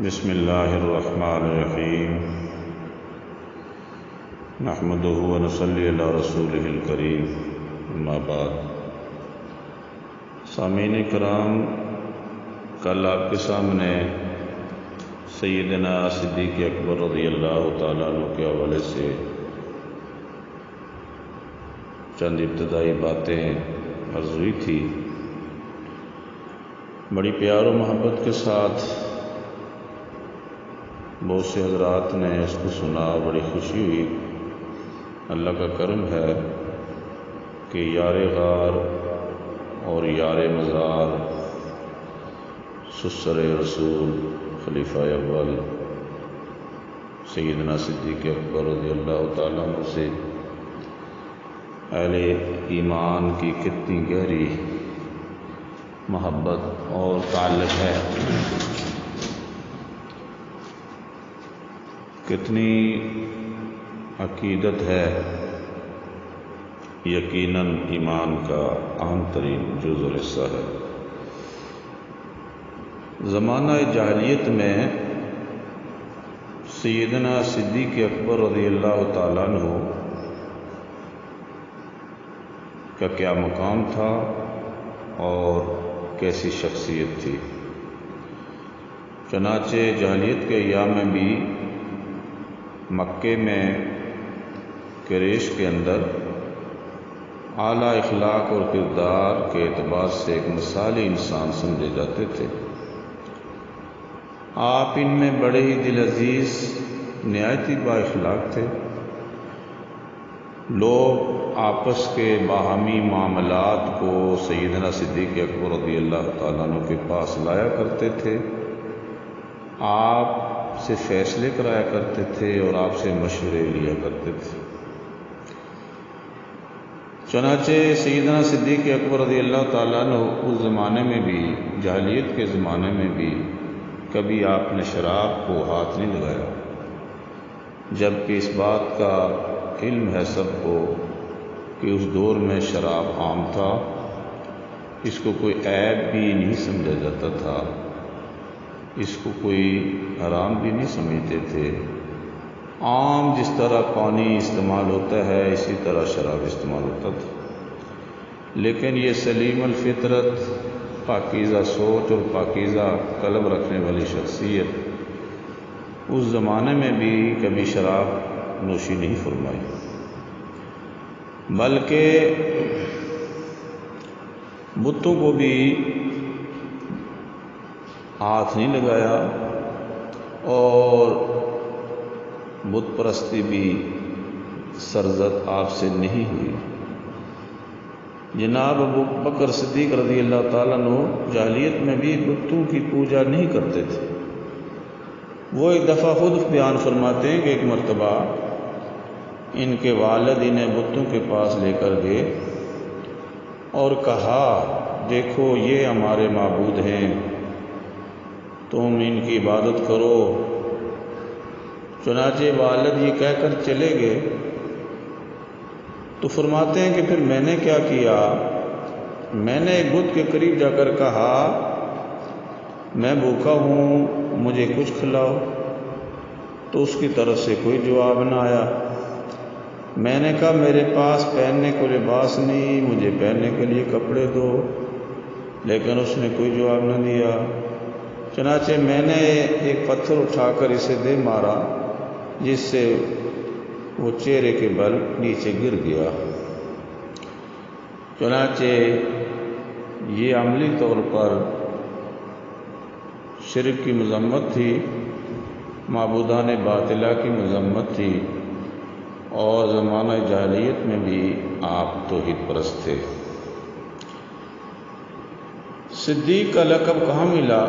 بسم اللہ الرحمن الرحیم نحمدہ ونصلی علی رسولہ الکریم اما بعد۔ سامعین کرام، کل آپ کے سامنے سیدنا صدیق اکبر رضی اللہ تعالیٰ عنہ کے حوالے سے چند ابتدائی باتیں عرض ہوئی تھی۔ بڑی پیار و محبت کے ساتھ بہت سے حضرات نے اس کو سنا، بڑی خوشی ہوئی۔ اللہ کا کرم ہے کہ یار غار اور یار مزار سسر رسول خلیفہ اول سیدنا صدیق اکبر رضی اللہ تعالیٰ عنہ سے اہل ایمان کی کتنی گہری محبت اور تعلق ہے، کتنی عقیدت ہے، یقیناً ایمان کا اہم ترین جز اور حصہ ہے۔ زمانہ جاہلیت میں سیدنا صدیق اکبر رضی اللہ تعالیٰ عنہ کا کیا مقام تھا اور کیسی شخصیت تھی۔ چنانچہ جاہلیت کے ایام میں بھی مکے میں قریش کے اندر اعلیٰ اخلاق اور کردار کے اعتبار سے ایک مثالی انسان سمجھے جاتے تھے۔ آپ ان میں بڑے ہی دل عزیز، نہایت ہی با اخلاق تھے۔ لوگ آپس کے باہمی معاملات کو سیدنا صدیق اکبر رضی اللہ تعالیٰ عنہ کے پاس لایا کرتے تھے، آپ سے فیصلے کرایا کرتے تھے اور آپ سے مشورے لیا کرتے تھے۔ چنانچہ سیدنا صدیق اکبر رضی اللہ تعالیٰ عنہ اس زمانے میں بھی، جاہلیت کے زمانے میں بھی، کبھی آپ نے شراب کو ہاتھ نہیں لگایا، جبکہ اس بات کا علم ہے سب کو کہ اس دور میں شراب عام تھا، اس کو کوئی عیب بھی نہیں سمجھا جاتا تھا، اس کو کوئی حرام بھی نہیں سمجھتے تھے۔ عام جس طرح پانی استعمال ہوتا ہے اسی طرح شراب استعمال ہوتا تھا، لیکن یہ سلیم الفطرت، پاکیزہ سوچ اور پاکیزہ قلب رکھنے والی شخصیت اس زمانے میں بھی کبھی شراب نوشی نہیں فرمائی، بلکہ بتوں کو بھی ہاتھ نہیں لگایا اور بت پرستی بھی سرزد آپ سے نہیں ہوئی۔ جناب ابو بکر صدیق رضی اللہ تعالیٰ عنہ جاہلیت میں بھی بتوں کی پوجا نہیں کرتے تھے۔ وہ ایک دفعہ خود بیان فرماتے ہیں کہ ایک مرتبہ ان کے والد انہیں بتوں کے پاس لے کر گئے اور کہا، دیکھو یہ ہمارے معبود ہیں، تم ان کی عبادت کرو۔ چنانچہ والد یہ کہہ کر چلے گئے تو فرماتے ہیں کہ پھر میں نے کیا کیا، میں نے ایک بت کے قریب جا کر کہا، میں بھوکا ہوں، مجھے کچھ کھلاؤ، تو اس کی طرف سے کوئی جواب نہ آیا۔ میں نے کہا میرے پاس پہننے کو لباس نہیں، مجھے پہننے کے لیے کپڑے دو، لیکن اس نے کوئی جواب نہ دیا۔ چنانچہ میں نے ایک پتھر اٹھا کر اسے دے مارا، جس سے وہ چہرے کے بل نیچے گر گیا۔ چنانچہ یہ عملی طور پر شرک کی مذمت تھی، معبودان باطلہ کی مذمت تھی، اور زمانہ جاہلیت میں بھی آپ توحید پرست تھے۔ صدیق کا لقب کہاں ملا؟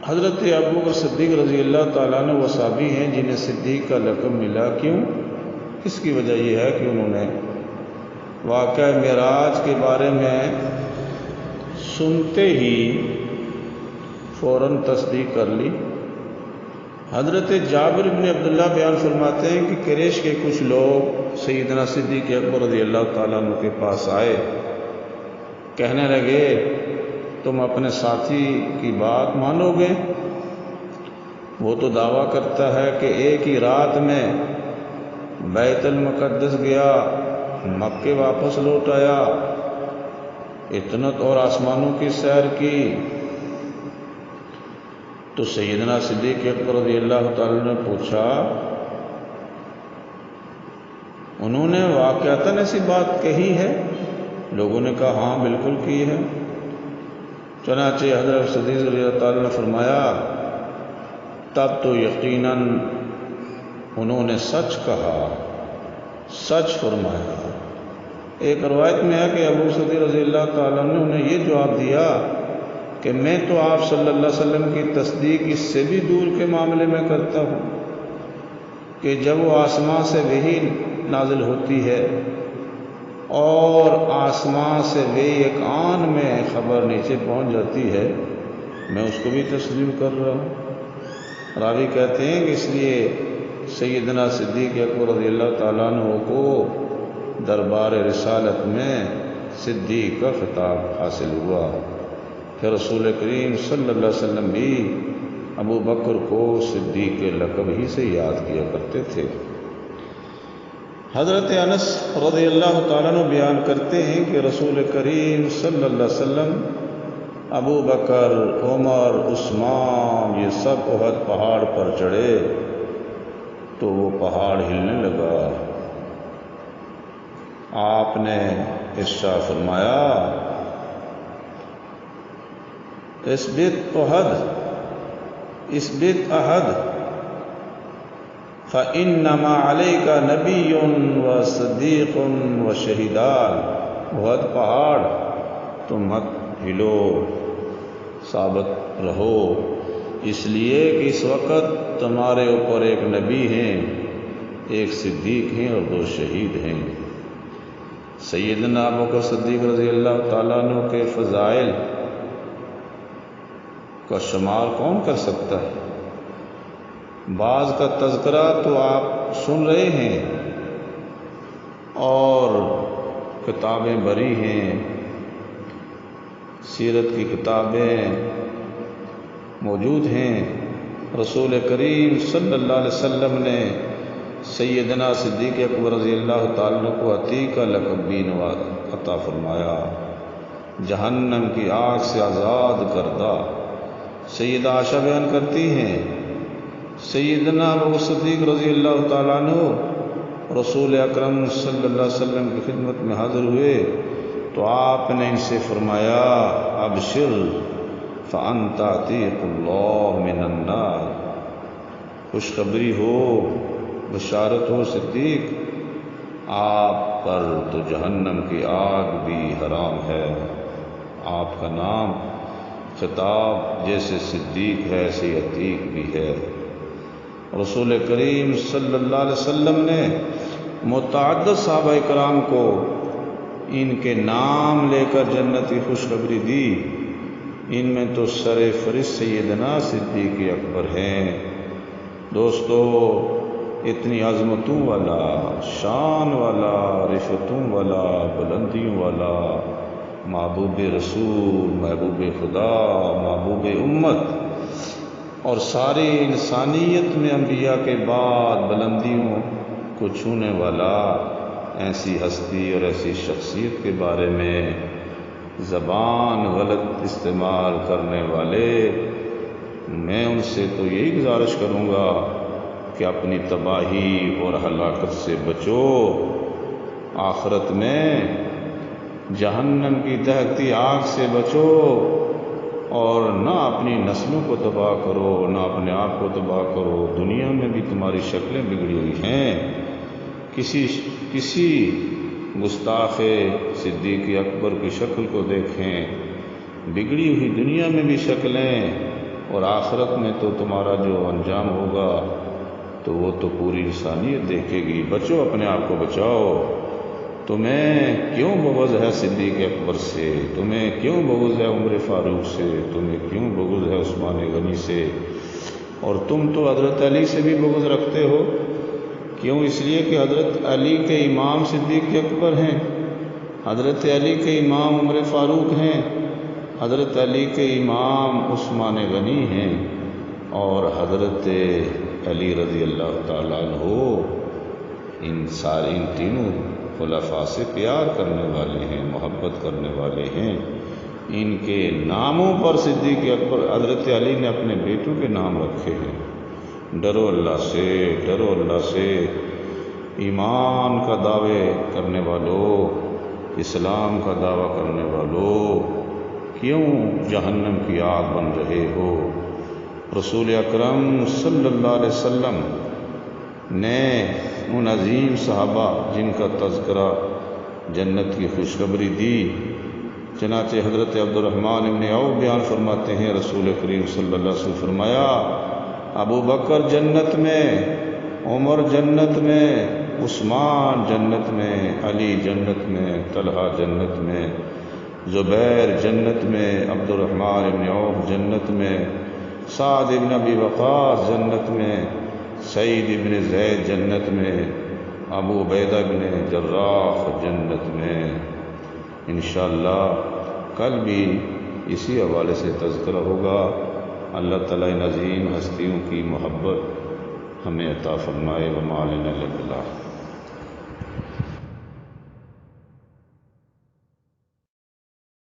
حضرت ابو بکر صدیق رضی اللہ تعالیٰ عنہ وہ صحابی ہیں جنہیں صدیق کا لقب ملا۔ کیوں؟ اس کی وجہ یہ ہے کہ انہوں نے واقعہ معراج کے بارے میں سنتے ہی فوراً تصدیق کر لی۔ حضرت جابر بن عبداللہ بیان فرماتے ہیں کہ قریش کے کچھ لوگ سیدنا صدیق اکبر رضی اللہ تعالیٰ عنہ کے پاس آئے، کہنے لگے، تم اپنے ساتھی کی بات مانو گے؟ وہ تو دعویٰ کرتا ہے کہ ایک ہی رات میں بیت المقدس گیا، مکے واپس لوٹ آیا، اتنت اور آسمانوں کی سیر کی۔ تو سیدنا صدیق اکبر رضی اللہ تعالیٰ نے پوچھا، انہوں نے واقعتاً ایسی بات کہی ہے؟ لوگوں نے کہا ہاں بالکل کی ہے۔ چنانچہ حضرت صدیق رضی اللہ تعالیٰ نے فرمایا، تب تو یقیناً انہوں نے سچ کہا، سچ فرمایا۔ ایک روایت میں ہے کہ ابو صدیق رضی اللہ تعالیٰ نے انہیں یہ جواب دیا کہ میں تو آپ صلی اللہ علیہ وسلم کی تصدیق اس سے بھی دور کے معاملے میں کرتا ہوں کہ جب وہ آسمان سے وحی نازل ہوتی ہے اور آسمان سے وحی ایک آن میں خبر نیچے پہنچ جاتی ہے، میں اس کو بھی تسلیم کر رہا ہوں۔ راوی کہتے ہیں کہ اس لیے سیدنا صدیق اکبر رضی اللہ تعالیٰ عنہ کو دربار رسالت میں صدیق کا خطاب حاصل ہوا۔ پھر رسول کریم صلی اللہ علیہ وسلم بھی ابو بکر کو صدیق کے لقب ہی سے یاد کیا کرتے تھے۔ حضرت انس رضی اللہ تعالیٰ عنہ بیان کرتے ہیں کہ رسول کریم صلی اللہ علیہ وسلم، ابو بکر، عمر، عثمان یہ سب احد پہاڑ پر چڑھے تو وہ پہاڑ ہلنے لگا۔ آپ نے ارشاد فرمایا، اثبت احد فإنما عليك نبي وصديق وشهيدان۔ احد پہاڑ تم مت ہلو، ثابت رہو، اس لیے کہ اس وقت تمہارے اوپر ایک نبی ہیں، ایک صدیق ہیں اور 2 شہید ہیں۔ سیدنا ابو بکر صدیق رضی اللہ تعالیٰ عنہ کے فضائل کا شمار کون کر سکتا ہے؟ بعض کا تذکرہ تو آپ سن رہے ہیں اور کتابیں بری ہیں، سیرت کی کتابیں موجود ہیں۔ رسول کریم صلی اللہ علیہ وسلم نے سیدنا صدیق اکبر رضی اللہ تعالیٰ عنہ کو عتیق کا لقب بھی عطا فرمایا، جہنم کی آگ سے آزاد کردہ۔ سیدہ عائشہ بیان کرتی ہیں، سیدنا ابو بکر صدیق رضی اللہ تعالیٰ عنہ رسول اکرم صلی اللہ علیہ وسلم کی خدمت میں حاضر ہوئے تو آپ نے ان سے فرمایا، ابشر فانت عتیق اللہ من النار، خوشخبری ہو، بشارت ہو صدیق، آپ پر تو جہنم کی آگ بھی حرام ہے۔ آپ کا نام خطاب جیسے صدیق ہے ایسے عتیق بھی ہے۔ رسول کریم صلی اللہ علیہ وسلم نے متعدد صحابہ کرام کو ان کے نام لے کر جنت کی خوشخبری دی۔ ان میں تو سر فہرست سیدنا صدیق اکبر ہیں۔ دوستو، اتنی عظمتوں والا، شان والا، رفتوں والا، بلندیوں والا محبوب رسول، محبوب خدا، محبوب امت اور ساری انسانیت میں انبیاء کے بعد بلندیوں کو چھونے والا ایسی ہستی اور ایسی شخصیت کے بارے میں زبان غلط استعمال کرنے والے، میں ان سے تو یہی گزارش کروں گا کہ اپنی تباہی اور ہلاکت سے بچو، آخرت میں جہنم کی دہکتی آگ سے بچو، اور نہ اپنی نسلوں کو تباہ کرو، نہ اپنے آپ کو تباہ کرو۔ دنیا میں بھی تمہاری شکلیں بگڑی ہوئی ہیں، کسی گستاخ صدیق اکبر کی شکل کو دیکھیں، بگڑی ہوئی دنیا میں بھی شکلیں، اور آخرت میں تو تمہارا جو انجام ہوگا تو وہ تو پوری انسانیت دیکھے گی۔ بچو، اپنے آپ کو بچاؤ۔ تمہیں کیوں بغض ہے صدیق اکبر سے؟ تمہیں کیوں بغض ہے عمر فاروق سے؟ تمہیں کیوں بغض ہے عثمان غنی سے؟ اور تم تو حضرت علی سے بھی بغض رکھتے ہو، کیوں؟ اس لیے کہ حضرت علی کے امام صدیق اکبر ہیں، حضرت علی کے امام عمر فاروق ہیں، حضرت علی کے امام عثمان غنی ہیں۔ اور حضرت علی رضی اللہ تعالیٰ عنہ ان تینوں خلفاء سے پیار کرنے والے ہیں، محبت کرنے والے ہیں۔ ان کے ناموں پر صدیق اکبر حضرت علی نے اپنے بیٹوں کے نام رکھے ہیں۔ ڈرو اللہ سے، ڈرو اللہ سے، ایمان کا دعوے کرنے والوں، اسلام کا دعویٰ کرنے والوں، کیوں جہنم کی آگ بن رہے ہو؟ رسول اکرم صلی اللہ علیہ وسلم نے ان عظیم صحابہ جن کا تذکرہ جنت کی خوشخبری دی، چنانچہ حضرت عبد الرحمن ابن عوف بیان فرماتے ہیں رسول کریم صلی اللہ علیہ وسلم فرمایا، ابو بکر جنت میں، عمر جنت میں، عثمان جنت میں، علی جنت میں، طلحہ جنت میں، زبیر جنت میں، عبد الرحمن ابن عوف جنت میں، سعد ابن ابی وقاص جنت میں، سعید ابن زید جنت میں، ابو عبیدہ ابن جراح جنت میں۔ انشاءاللہ کل بھی اسی حوالے سے تذکرہ ہوگا۔ اللہ تعالیٰ ان عظیم ہستیوں کی محبت ہمیں عطا فرمائے۔ وما علینا الا البلاغ۔